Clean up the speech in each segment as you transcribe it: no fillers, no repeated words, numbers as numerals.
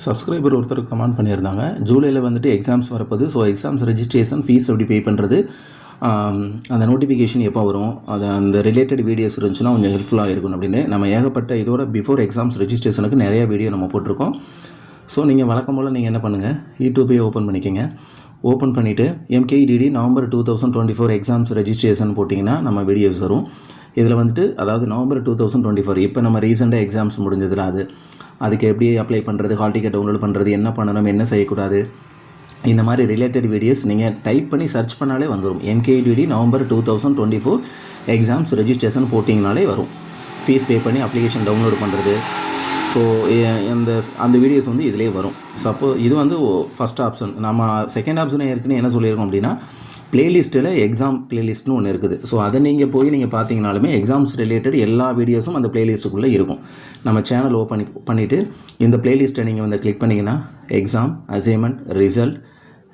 Subscriber ஒருத்தர் comment பண்ணியிருந்தாங்க. ஜூலையில் வந்துட்டு எக்ஸாம்ஸ் வரப்போகுது. ஸோ எக்ஸாம்ஸ் ரெஜிஸ்ட்ரேஷன் ஃபீஸ் எப்படி பே பண்ணுறது, அந்த நோட்டிஃபிகேஷன் எப்போ வரும், அது அந்த ரிலேட்டட் வீடியோஸ் இருந்துச்சுன்னா கொஞ்சம் ஹெல்ப்ஃபுல்லாக இருக்கும் அப்படின்னு நம்ம ஏகப்பட்ட இதோட பிஃபோர் எக்ஸாம்ஸ் ரெஜிஸ்ட்ரேஷனுக்கு நிறையா வீடியோ நம்ம போட்டிருக்கோம். ஸோ நீங்கள் வழக்கம் போல் நீங்கள் என்ன பண்ணுங்கள், யூடியூப்பே ஓப்பன் பண்ணிக்கோங்க. ஓப்பன் பண்ணிவிட்டு MKEDD நவம்பர் 2024 எக்ஸாம்ஸ் ரெஜிஸ்ட்ரேஷன் போட்டிங்கன்னா நம்ம வீடியோஸ் வரும். இதில் வந்துட்டு அதாவது நவம்பர் 2024 இப்போ நம்ம ரீசெண்டாக எக்ஸாம்ஸ் முடிஞ்சதில் அதுக்கு எப்படி அப்ளை பண்ணுறது, ஹால் டிக்கெட் டவுன்லோட் பண்ணுறது, என்ன பண்ணணும், என்ன செய்யக்கூடாது, இந்த மாதிரி ரிலேட்டட் வீடியோஸ் நீங்கள் டைப் பண்ணி சர்ச் பண்ணாலே வந்துடும். MKEDD நவம்பர் 2024 எக்ஸாம்ஸ் ரெஜிஸ்ட்ரேஷன் போட்டிங்கனாலே வரும். ஃபீஸ் பே பண்ணி அப்ளிகேஷன் டவுன்லோட் பண்ணுறது. ஸோ அந்த வீடியோஸ் வந்து இதிலே வரும். இது வந்து ஃபஸ்ட் ஆப்ஷன். நம்ம செகண்ட் ஆப்ஷன் ஏற்கனவே என்ன சொல்லியிருக்கோம் அப்படின்னா, பிளேலிஸ்ட்டில் எக்ஸாம் பிளேலிஸ்ட்னு ஒன்று இருக்குது. ஸோ அதை நீங்கள் போய் பார்த்தீங்கனாலுமே எக்ஸாம்ஸ் ரிலேட்டட் எல்லா வீடியோஸும் அந்த பிளேலிஸ்ட்டுக்குள்ளே இருக்கும். நம்ம சேனல் ஓப்பன் பண்ணிவிட்டு இந்த பிளேலிஸ்ட்டை நீங்கள் வந்து கிளிக் பண்ணிங்கன்னா exam, assignment, result,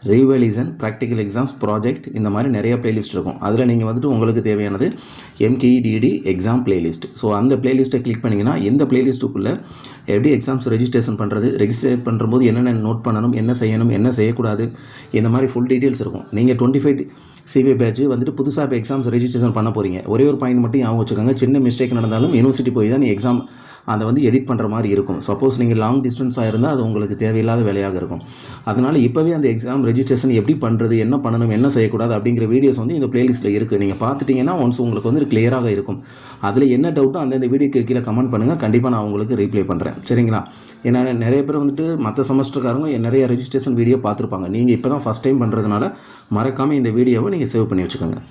revaluation, practical exams, project, இந்த மாதிரி நிறைய பிளேலிஸ்ட் இருக்கும். அதில் நீங்கள் வந்துட்டு உங்களுக்கு தேவையானது MKEDD எக்ஸாம் பிளேலிஸ்ட். ஸோ அந்த பிளேலிஸ்ட்டை கிளிக் பண்ணிங்கன்னா இந்த பிளேலிஸ்ட்டுக்குள்ளே எப்படி எக்ஸாம்ஸ் ரெஜிஸ்ட்ரேஷன் பண்ணுறது, ரெஜிஸ்டர் பண்ணும்போது என்னென்ன நோட் பண்ணணும், என்ன செய்யணும், என்ன செய்யக்கூடாது, இந்த மாதிரி ஃபுல் டீட்டெயில்ஸ் இருக்கும். நீங்கள் 25 CV பேட்ச் வந்துட்டு புதுசாக இப்போ எக்ஸாம்ஸ் ரெஜிஸ்ட்ரேஷன் பண்ண போகிறீங்க. ஒரே ஒரு பாயிண்ட் மட்டும் ஞாபகம் வச்சுக்கோங்க, சின்ன மிஸ்டேக் நடந்தாலும் யூனிவர்சிட்டி போய் தான் எக்ஸாம் அதை வந்து எடிட் பண்ணுற மாதிரி இருக்கும். சப்போஸ் நீங்கள் லாங் டிஸ்டன்ஸாக இருந்தால் அது உங்களுக்கு தேவையில்லாத வேலையாக இருக்கும். அதனால் இப்போவே அந்த எக்ஸாம் ரெஜிஸ்ட்ரேஷன் எப்படி பண்ணுறது, என்ன பண்ணணும், என்ன செய்யக்கூடாது அப்படிங்கிற வீடியோஸ் வந்து இந்த பிளேலிஸ்ட்டில் இருக்குது. நீங்கள் பார்த்துட்டிங்கன்னா ஒன்ஸ் உங்களுக்கு வந்து கிளியராக இருக்கும். அதில் என்ன டவுட்டோ அந்தந்த வீடியோக்கு கீழே கமெண்ட் பண்ணுங்கள், கண்டிப்பாக நான் உங்களுக்கு ரீப்ளை பண்ணுறேன். சரிங்களா? ஏன்னா நிறைய பேர் வந்துட்டு மற்ற செமஸ்டர்காரங்க நிறைய ரெஜிஸ்ட்ரேஷன் வீடியோ பார்த்துருப்பாங்க. நீங்கள் இப்போ தான் ஃபஸ்ட் டைம் பண்ணுறதுனால மறக்காமல் இந்த வீடியோவை நீங்கள் சேவ் பண்ணி வச்சுக்கோங்க.